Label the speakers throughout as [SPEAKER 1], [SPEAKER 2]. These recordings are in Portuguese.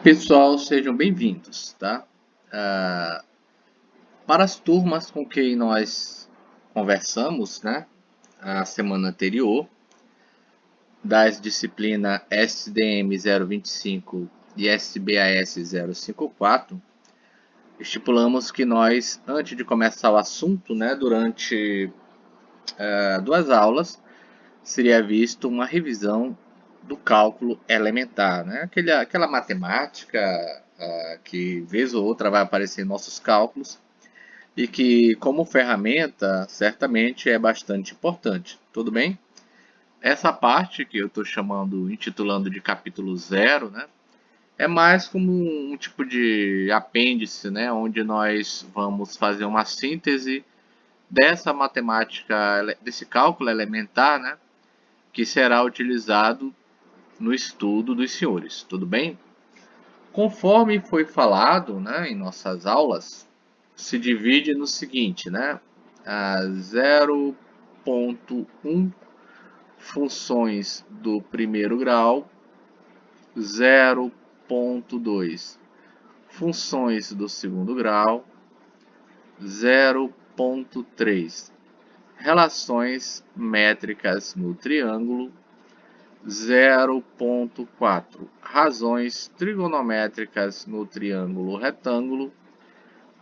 [SPEAKER 1] Pessoal, sejam bem-vindos, tá? Para as turmas com quem nós conversamos, né, a semana anterior, das disciplinas SDM 025 e SBAS 054, estipulamos que nós, antes de começar o assunto, né, durante duas aulas, seria visto uma revisão do cálculo elementar, né? Aquela matemática que vez ou outra vai aparecer em nossos cálculos e que, como ferramenta, certamente é bastante importante. Tudo bem? Essa parte que eu estou intitulando de capítulo zero, né? É mais como um tipo de apêndice, né? Onde nós vamos fazer uma síntese dessa matemática, desse cálculo elementar, né? Que será utilizado no estudo dos senhores. Tudo bem? Conforme foi falado, né, em nossas aulas, se divide no seguinte, né? 0,1 funções do primeiro grau, 0,2 funções do segundo grau, 0,3 relações métricas no triângulo, 0,4 razões trigonométricas no triângulo retângulo,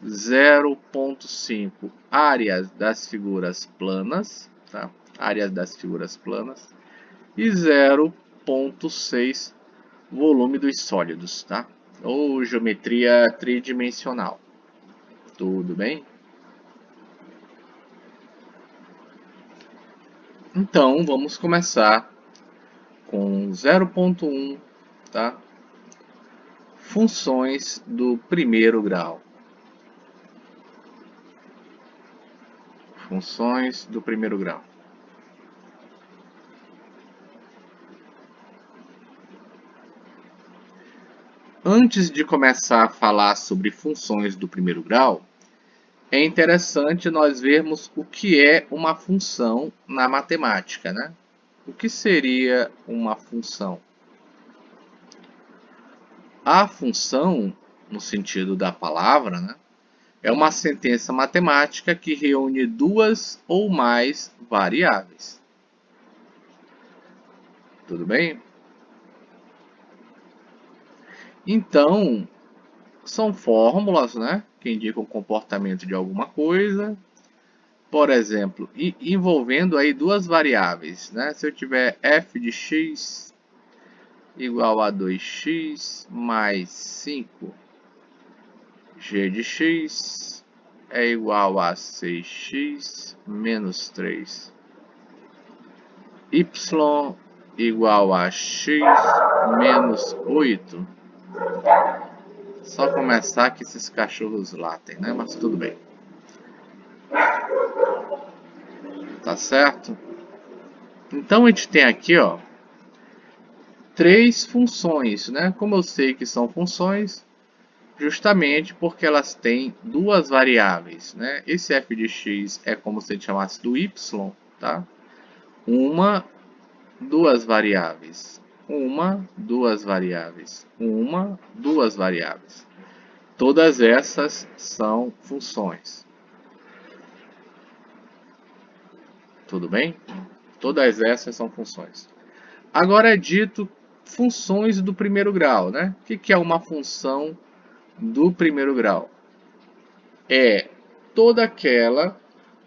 [SPEAKER 1] 0,5 áreas das figuras planas, tá? Áreas das figuras planas, e 0,6 volume dos sólidos, tá? Ou geometria tridimensional. Tudo bem? Então, vamos começar com 0,1, tá? Funções do primeiro grau. Funções do primeiro grau. Antes de começar a falar sobre funções do primeiro grau, é interessante nós vermos o que é uma função na matemática, né? O que seria uma função? A função, no sentido da palavra, né, é uma sentença matemática que reúne duas ou mais variáveis. Tudo bem? Então, são fórmulas, né, que indicam o comportamento de alguma coisa. Por exemplo, envolvendo aí duas variáveis, né? Se eu tiver f de x igual a 2x mais 5, g de x é igual a 6x menos 3. Y igual a x menos 8. Só começar que esses cachorros latem, né? Mas tudo bem. Tá certo? Então a gente tem aqui, ó, três funções, né? Como eu sei que são funções, justamente porque elas têm duas variáveis, né? Esse f de x é como se a gente chamasse do y, tá? Uma, duas variáveis. Uma, duas variáveis. Uma, duas variáveis. Todas essas são funções. Tudo bem? Todas essas são funções. Agora é dito funções do primeiro grau, né? O que é uma função do primeiro grau? É toda aquela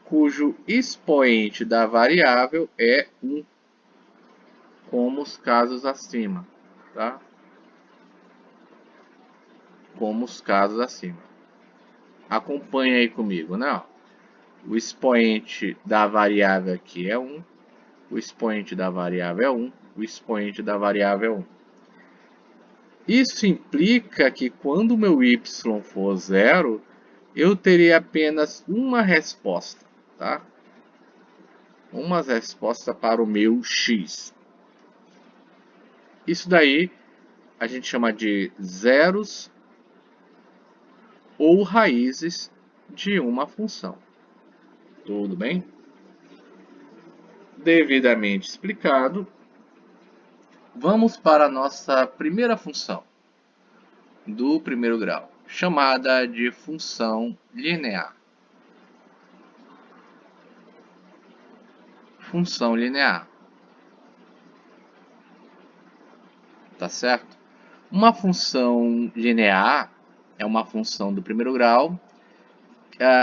[SPEAKER 1] cujo expoente da variável é 1, como os casos acima, tá? Como os casos acima. Acompanha aí comigo, né? O expoente da variável aqui é 1, o expoente da variável é 1, o expoente da variável é 1. Isso implica que quando o meu y for zero, eu terei apenas uma resposta, tá? Uma resposta para o meu x. Isso daí a gente chama de zeros ou raízes de uma função. Tudo bem? Devidamente explicado, vamos para a nossa primeira função. do primeiro grau, chamada de função linear. Função linear. Tá certo? Uma função linear é uma função do primeiro grau.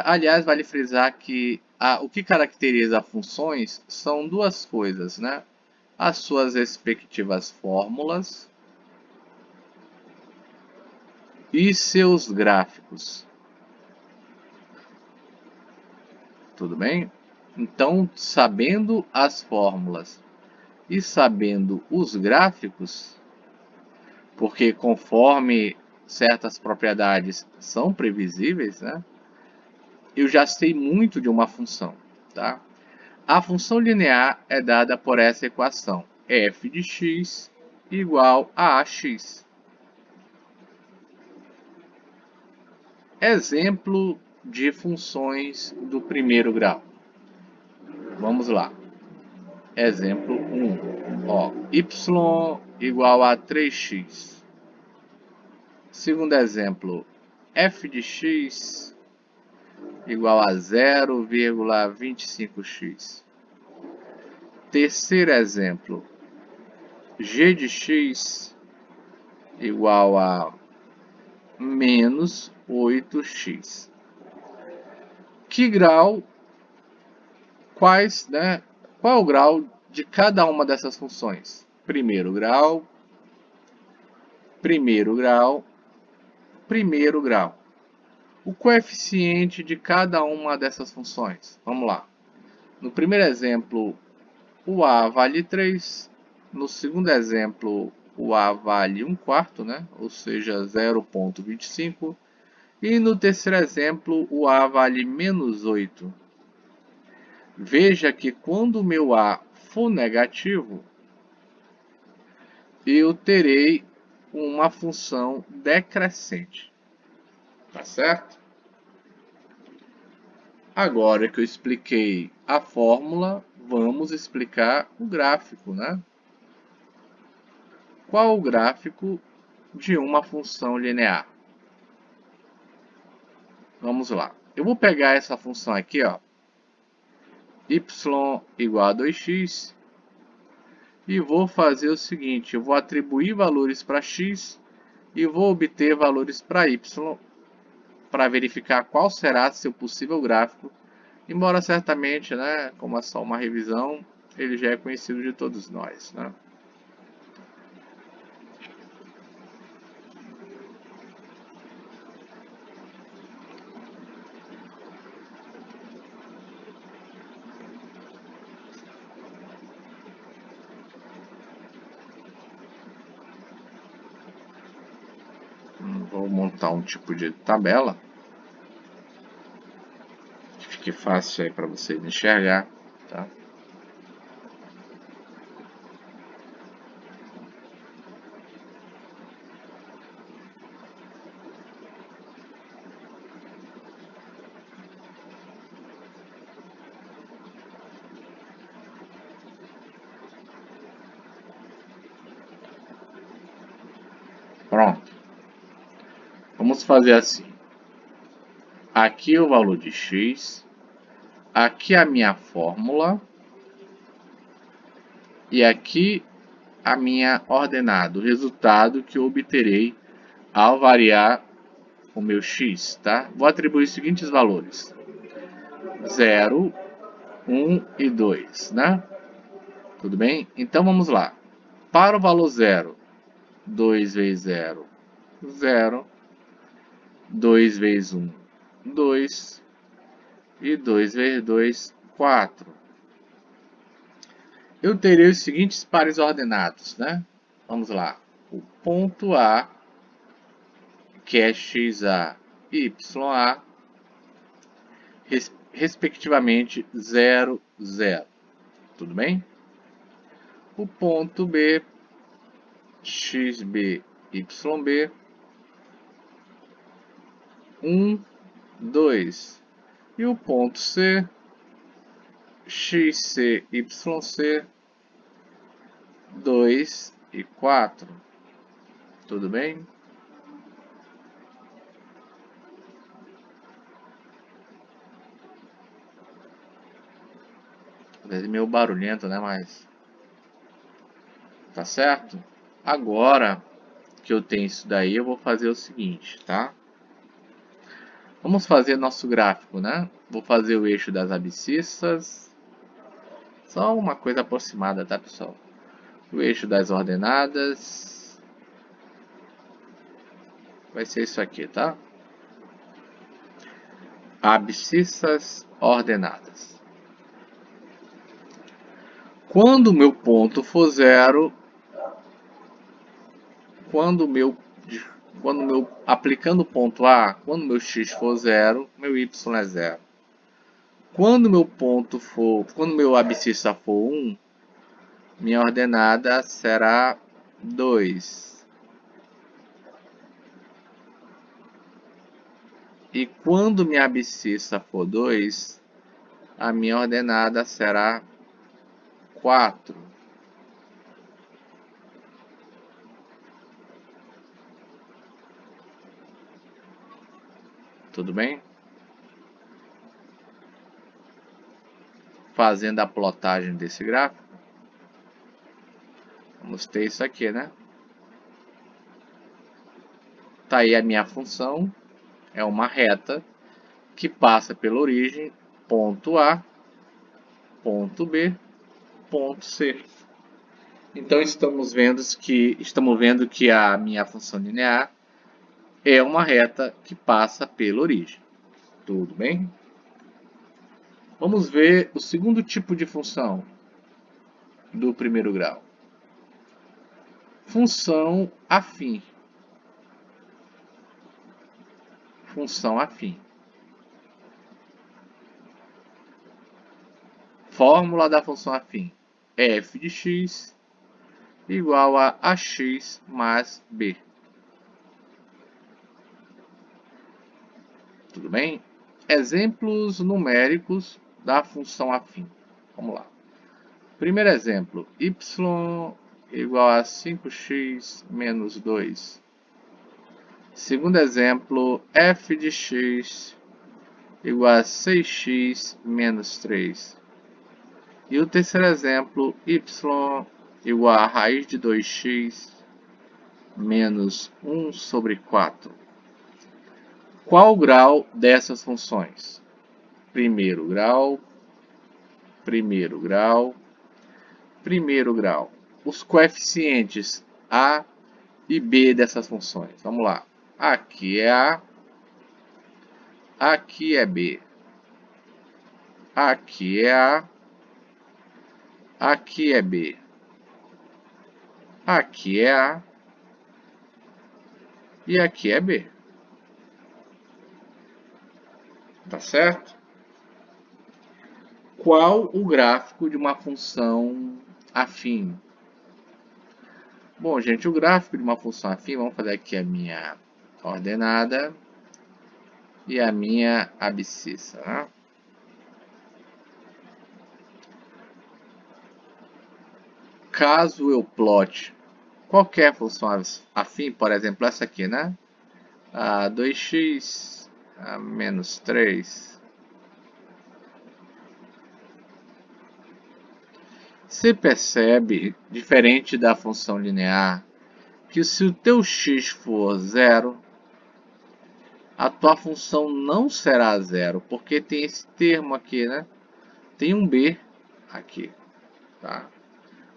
[SPEAKER 1] Aliás, vale frisar que o que caracteriza funções são duas coisas, né? As suas respectivas fórmulas e seus gráficos. Tudo bem? Então, sabendo as fórmulas e sabendo os gráficos, porque conforme certas propriedades são previsíveis, né, eu já sei muito de uma função. Tá? A função linear é dada por essa equação, f de x igual a ax. Exemplo de funções do primeiro grau. Vamos lá. Exemplo 1. Y igual a 3x. Segundo exemplo, f de x igual a 0,25x. Terceiro exemplo, g de x igual a menos 8x. Que grau, qual é o grau de cada uma dessas funções? Primeiro grau, primeiro grau, primeiro grau. O coeficiente de cada uma dessas funções. Vamos lá. No primeiro exemplo, o a vale 3. No segundo exemplo, o a vale 1/4, né? Ou seja, 0,25. E no terceiro exemplo, o a vale menos 8. Veja que quando o meu a for negativo, eu terei uma função decrescente. Tá certo? Agora que eu expliquei a fórmula, vamos explicar o gráfico, né? Qual o gráfico de uma função linear? Vamos lá. Eu vou pegar essa função aqui, ó, y igual a 2x, e vou fazer o seguinte, eu vou atribuir valores para x e vou obter valores para y para verificar qual será seu possível gráfico, embora certamente, né, como é só uma revisão, ele já é conhecido de todos nós, né? Vou montar um tipo de tabela que fique fácil aí para vocês enxergar, tá? Pronto. Vamos fazer assim. Aqui o valor de x, aqui a minha fórmula e aqui a minha ordenada, o resultado que eu obterei ao variar o meu x, tá? Vou atribuir os seguintes valores: 0, 1 e 2, né? Tudo bem? Então vamos lá. Para o valor 0, 2 vezes 0, 0. 2 vezes 1, 2. E 2 vezes 2, 4. Eu terei os seguintes pares ordenados, né? Vamos lá. O ponto A, que é xa e ya, respectivamente 0, 0. Tudo bem? O ponto B, xb, yb, 1, 2. E o ponto C, xc, yc, 2 e 4. Tudo bem? Às vezes é meio barulhento, né? Mas tá certo? Agora que eu tenho isso daí, eu vou fazer o seguinte, tá? Vamos fazer nosso gráfico, né? Vou fazer o eixo das abscissas. Só uma coisa aproximada, tá, pessoal? O eixo das ordenadas. Vai ser isso aqui, tá? Abscissas ordenadas. Quando o meu ponto for zero, quando meu aplicando o ponto A, quando meu x for zero, meu y é zero. Quando meu abscissa for 1, minha ordenada será 2. E quando minha abscissa for 2, a minha ordenada será 4. Tudo bem? Fazendo a plotagem desse gráfico, vamos ter isso aqui, né? Tá aí a minha função, é uma reta que passa pela origem, ponto A, ponto B, ponto C. Então estamos vendo que a minha função linear é uma reta que passa pela origem. Tudo bem? Vamos ver o segundo tipo de função do primeiro grau. Função afim. Função afim. Fórmula da função afim. F de x igual a ax mais b. Tudo bem? Exemplos numéricos da função afim. Vamos lá. Primeiro exemplo, y igual a 5x menos 2. Segundo exemplo, f de x igual a 6x menos 3. E o terceiro exemplo, y igual a raiz de 2x menos 1 sobre 4. Qual o grau dessas funções? Primeiro grau, primeiro grau, primeiro grau. Os coeficientes a e b dessas funções. Vamos lá. Aqui é a, aqui é b. Aqui é a, aqui é b. Aqui é a e aqui é b. Tá certo? Qual o gráfico de uma função afim? Bom, gente, o gráfico de uma função afim, vamos fazer aqui a minha ordenada e a minha abscissa, né? Caso eu plote qualquer função afim, por exemplo, essa aqui, né? 2x menos 3. Você percebe, diferente da função linear, que se o teu x for zero, a tua função não será zero, porque tem esse termo aqui, né? Tem um b aqui, tá?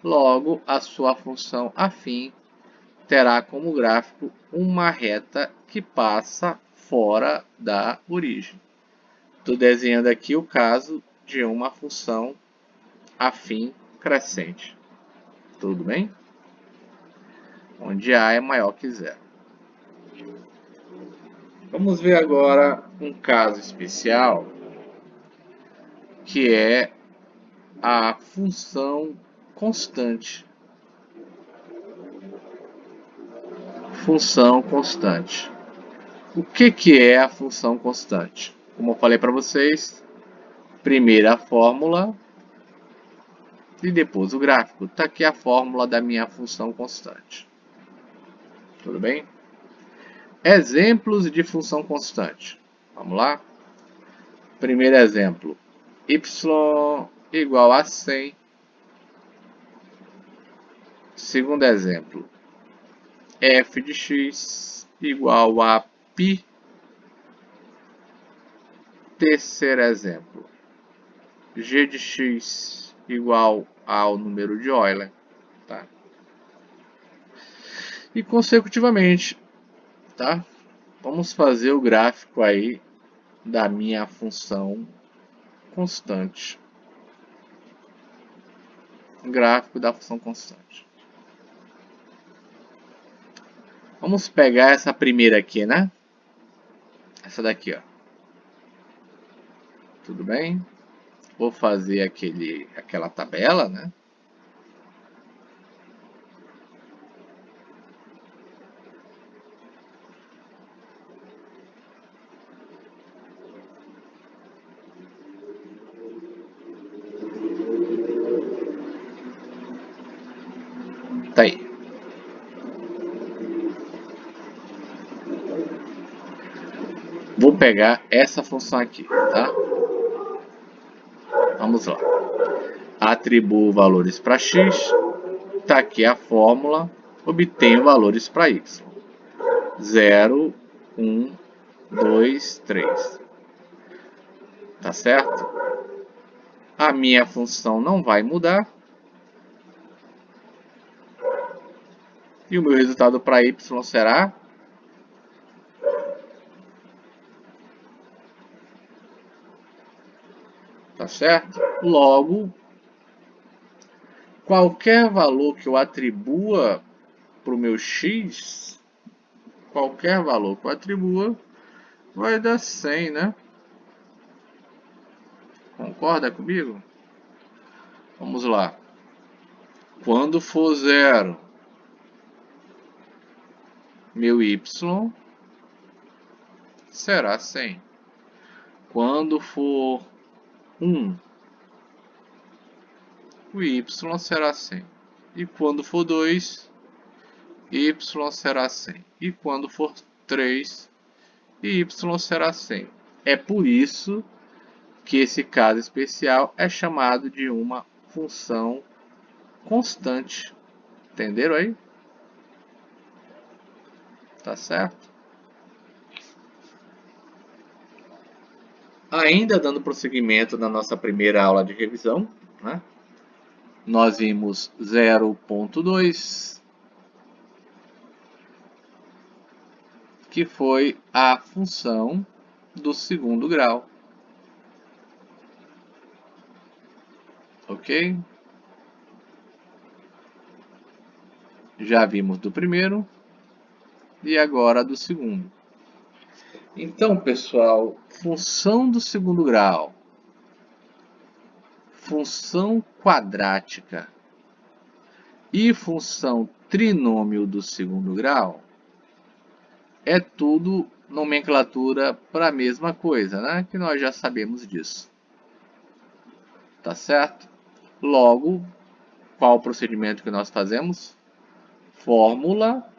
[SPEAKER 1] Logo, a sua função afim terá como gráfico uma reta que passa fora da origem. Estou desenhando aqui o caso de uma função afim crescente. Tudo bem? Onde A é maior que zero. Vamos ver agora um caso especial, que é a função constante. Função constante. O que é a função constante? Como eu falei para vocês, primeiro a fórmula e depois o gráfico. Está aqui a fórmula da minha função constante. Tudo bem? Exemplos de função constante. Vamos lá? Primeiro exemplo. Y igual a 100. Segundo exemplo, f de x igual a π. Terceiro exemplo, g de x igual ao número de Euler. Tá? E consecutivamente, tá? Vamos fazer o gráfico aí da minha função constante. Gráfico da função constante. Vamos pegar essa primeira aqui, né? Essa daqui, ó. Tudo bem? Vou fazer aquela tabela, né? Tá aí. Vou pegar essa função aqui, tá? Vamos lá. Atribuo valores para x. Tá aqui a fórmula. Obtenho valores para y. 0, 1, 2, 3. Tá certo? A minha função não vai mudar. E o meu resultado para y será... Tá certo? Logo, qualquer valor que eu atribua para o meu x, qualquer valor que eu atribua, vai dar 100, né? Concorda comigo? Vamos lá. Quando for 0, meu y será 100. Quando for 1, o y será 100. E quando for 2, y será 100. E quando for 3, y será 100. É por isso que esse caso especial é chamado de uma função constante. Entenderam aí? Tá certo? Ainda dando prosseguimento na nossa primeira aula de revisão, né? Nós vimos 0.2, que foi a função do segundo grau. Ok? Já vimos do primeiro e agora do segundo. Então, pessoal, função do segundo grau, função quadrática e função trinômio do segundo grau é tudo nomenclatura para a mesma coisa, né? Que nós já sabemos disso. Tá certo? Logo, qual o procedimento que nós fazemos? Fórmula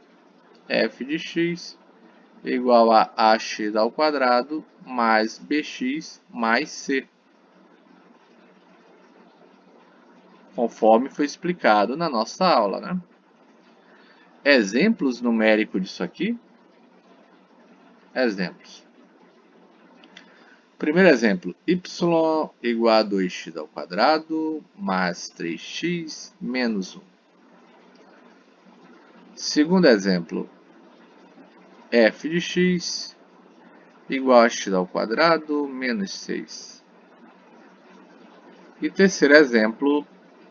[SPEAKER 1] f de x igual a ax ao quadrado mais bx mais c. Conforme foi explicado na nossa aula, né? Exemplos numéricos disso aqui? Exemplos. Primeiro exemplo, y igual a 2x ao quadrado mais 3x menos 1. Segundo exemplo, f de x igual a x ao quadrado menos 6. E terceiro exemplo,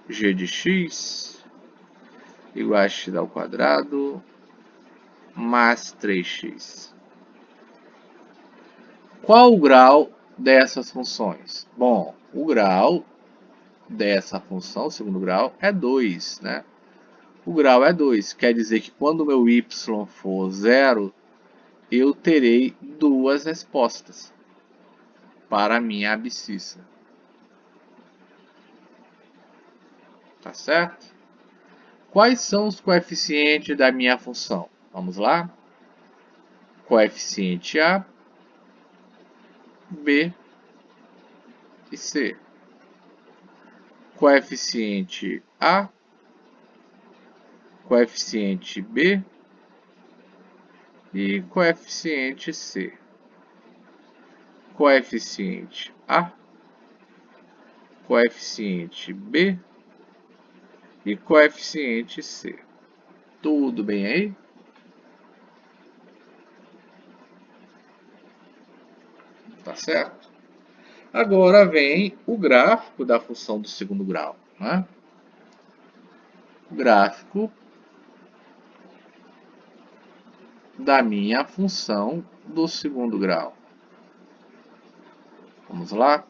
[SPEAKER 1] g de x igual a x ao quadrado mais 3x. Qual o grau dessas funções? Bom, o grau dessa função, segundo grau, é 2, né? O grau é 2, quer dizer que quando o meu y for 0, eu terei duas respostas para a minha abscissa. Tá certo? Quais são os coeficientes da minha função? Vamos lá? Coeficiente A, B e C. coeficiente A, coeficiente B e coeficiente C. Coeficiente A, coeficiente B e coeficiente C. Tudo bem aí? Tá certo? Agora vem o gráfico da função do segundo grau, né? O gráfico da minha função do segundo grau. Vamos lá?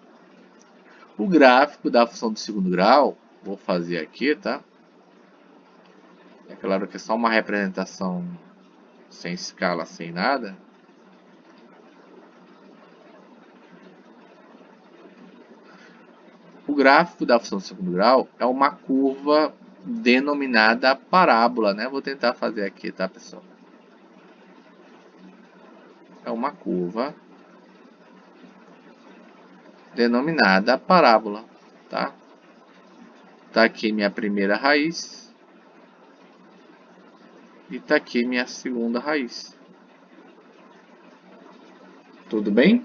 [SPEAKER 1] O gráfico da função do segundo grau, vou fazer aqui, tá? É claro que é só uma representação sem escala, sem nada. O gráfico da função do segundo grau é uma curva denominada parábola, né? Vou tentar fazer aqui, tá, pessoal? É uma curva denominada parábola, tá? Tá aqui minha primeira raiz e tá aqui minha segunda raiz. Tudo bem?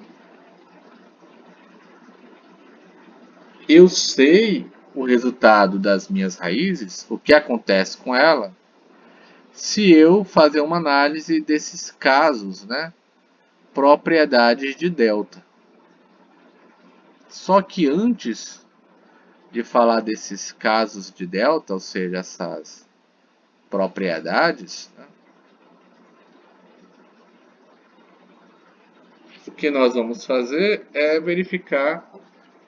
[SPEAKER 1] Eu sei o resultado das minhas raízes, o que acontece com ela, se eu fazer uma análise desses casos, né? Propriedades de delta. Só que antes de falar desses casos de delta, ou seja, essas propriedades, né, o que nós vamos fazer é verificar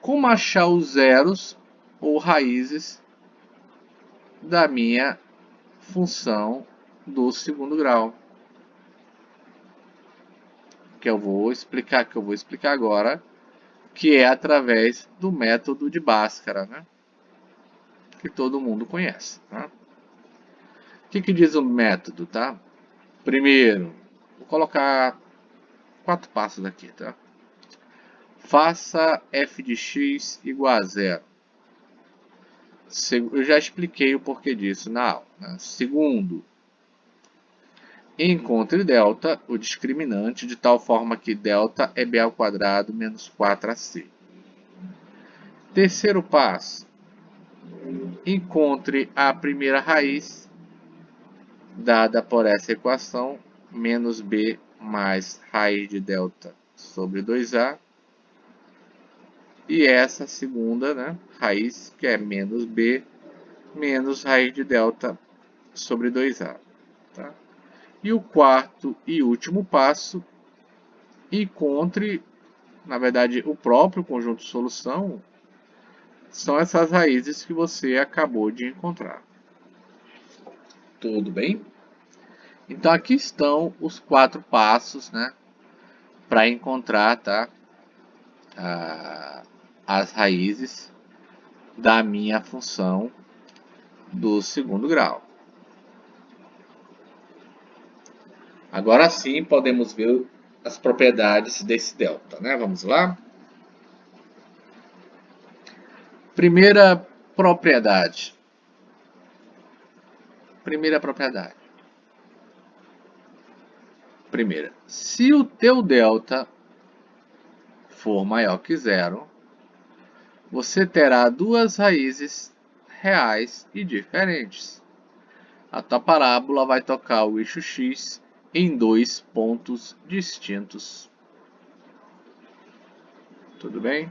[SPEAKER 1] como achar os zeros ou raízes da minha função do segundo grau. Que eu vou explicar agora, que é através do método de Bhaskara, né? Que todo mundo conhece. Tá? O que diz o método? Tá? Primeiro, vou colocar 4 passos aqui. Tá? Faça f de x igual a zero. Eu já expliquei o porquê disso na aula. Né? Segundo, encontre delta, o discriminante, de tal forma que delta é b ao quadrado menos 4ac. Terceiro passo, encontre a primeira raiz dada por essa equação, menos b mais raiz de delta sobre 2a. E essa segunda, né, raiz, que é menos b menos raiz de delta sobre 2a. Tá? E o quarto e último passo, encontre, na verdade, o próprio conjunto de solução, são essas raízes que você acabou de encontrar. Tudo bem? Então aqui estão os 4 passos, né, para encontrar, tá, as raízes da minha função do segundo grau. Agora sim podemos ver as propriedades desse delta, né? Vamos lá? Primeira propriedade. Primeira, se o teu delta for maior que zero, você terá duas raízes reais e diferentes. A tua parábola vai tocar o eixo x em 2 pontos distintos. Tudo bem?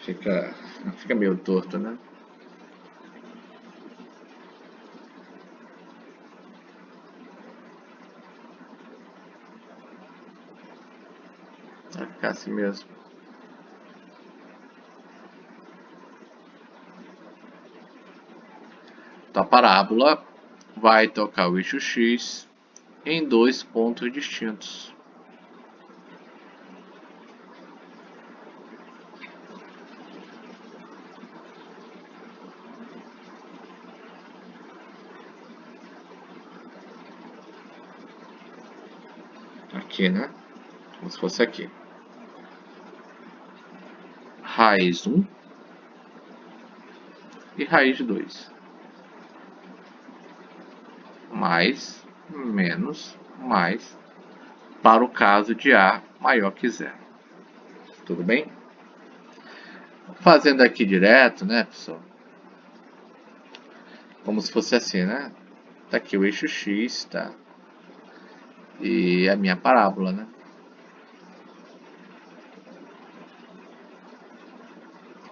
[SPEAKER 1] Fica meio torto, né? Vai ficar assim mesmo. Tua parábola vai tocar o eixo x em 2 pontos distintos. aqui, né? Como se fosse aqui. Raiz 1 e raiz de 2. Mais, menos, mais, para o caso de A maior que zero. Tudo bem? Fazendo aqui direto, né, pessoal? Como se fosse assim, né? Tá aqui o eixo X, tá? E a minha parábola, né?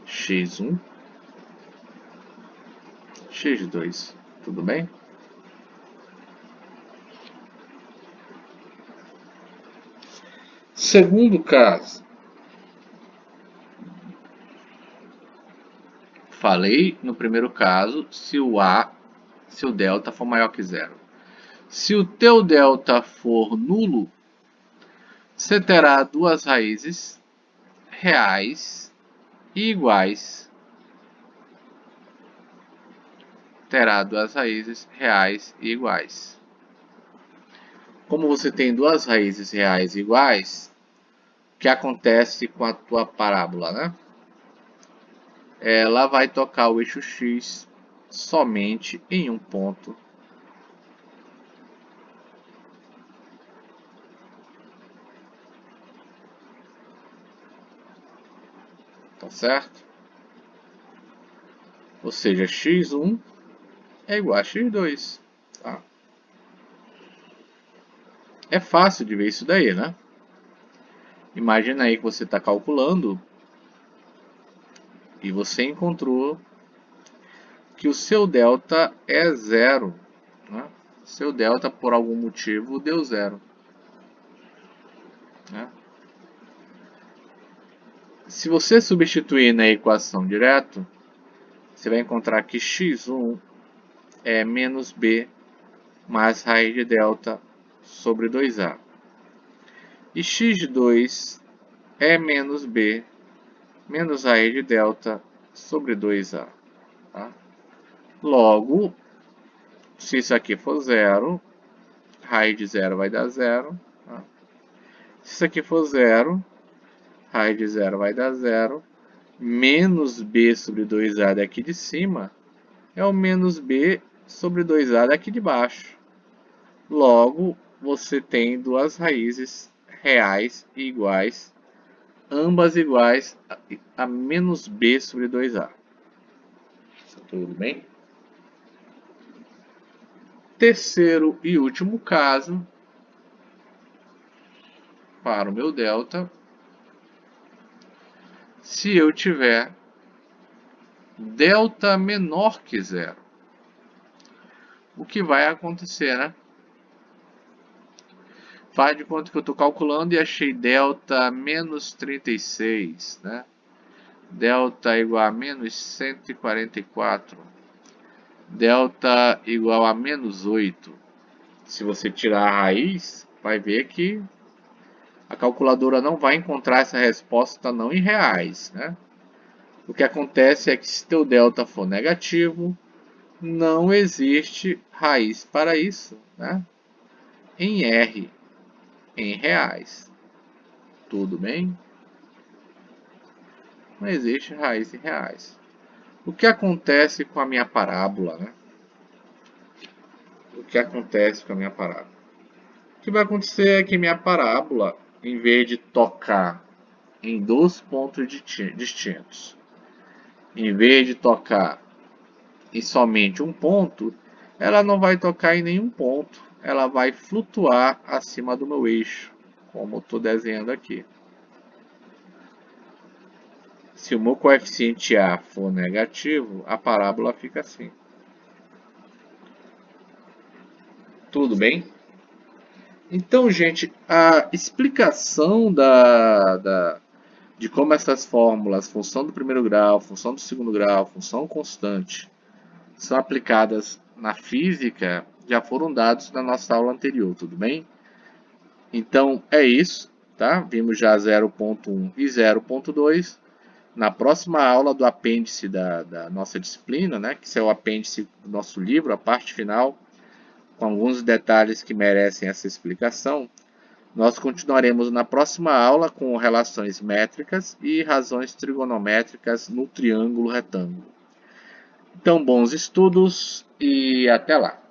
[SPEAKER 1] X1, X2. Tudo bem? Segundo caso. Falei no primeiro caso se o delta for maior que zero. Se o teu delta for nulo, você terá duas raízes reais e iguais. Terá duas raízes reais e iguais. Como você tem duas raízes reais e iguais, o que acontece com a tua parábola, né? Ela vai tocar o eixo X somente em um ponto. Tá certo? Ou seja, x1 é igual a x2. Tá? É fácil de ver isso daí, né? Imagina aí que você está calculando e você encontrou que o seu delta é zero. Né? Seu delta, por algum motivo, deu zero. Né? Se você substituir na equação direto, você vai encontrar que x1 é menos b mais raiz de delta sobre 2a. E x2 é menos b menos raiz de delta sobre 2a. Tá? Logo, se isso aqui for zero, raiz de zero vai dar zero. Tá? Se isso aqui for zero, raiz de zero vai dar zero. Menos b sobre 2a daqui de cima é o menos b sobre 2a daqui de baixo. Logo, você tem duas raízes reais e iguais, ambas iguais a menos b sobre 2a. Tudo bem? Terceiro e último caso, para o meu delta, se eu tiver delta menor que zero. O que vai acontecer, né? Faz de conta que eu estou calculando e achei delta menos 36, né? Delta igual a menos 144. Delta igual a menos 8. Se você tirar a raiz, vai ver que a calculadora não vai encontrar essa resposta não em reais, né? O que acontece é que se teu delta for negativo, não existe raiz para isso, né? Em R, em reais. Tudo bem? Não existe raiz em reais. O que acontece com a minha parábola, né? O que acontece com a minha parábola? O que vai acontecer é que minha parábola, em vez de tocar em dois pontos distintos, em vez de tocar em somente um ponto, ela não vai tocar em nenhum ponto. Ela vai flutuar acima do meu eixo, como estou desenhando aqui. Se o meu coeficiente A for negativo, a parábola fica assim. Tudo bem? Então, gente, a explicação de como essas fórmulas, função do primeiro grau, função do segundo grau, função constante, são aplicadas na física, já foram dados na nossa aula anterior, tudo bem? Então, é isso, tá? Vimos já 0.1 e 0.2. Na próxima aula do apêndice da nossa disciplina, né, que é o apêndice do nosso livro, a parte final, com alguns detalhes que merecem essa explicação, Nós continuaremos na próxima aula com relações métricas e razões trigonométricas no triângulo retângulo. Então, bons estudos e até lá!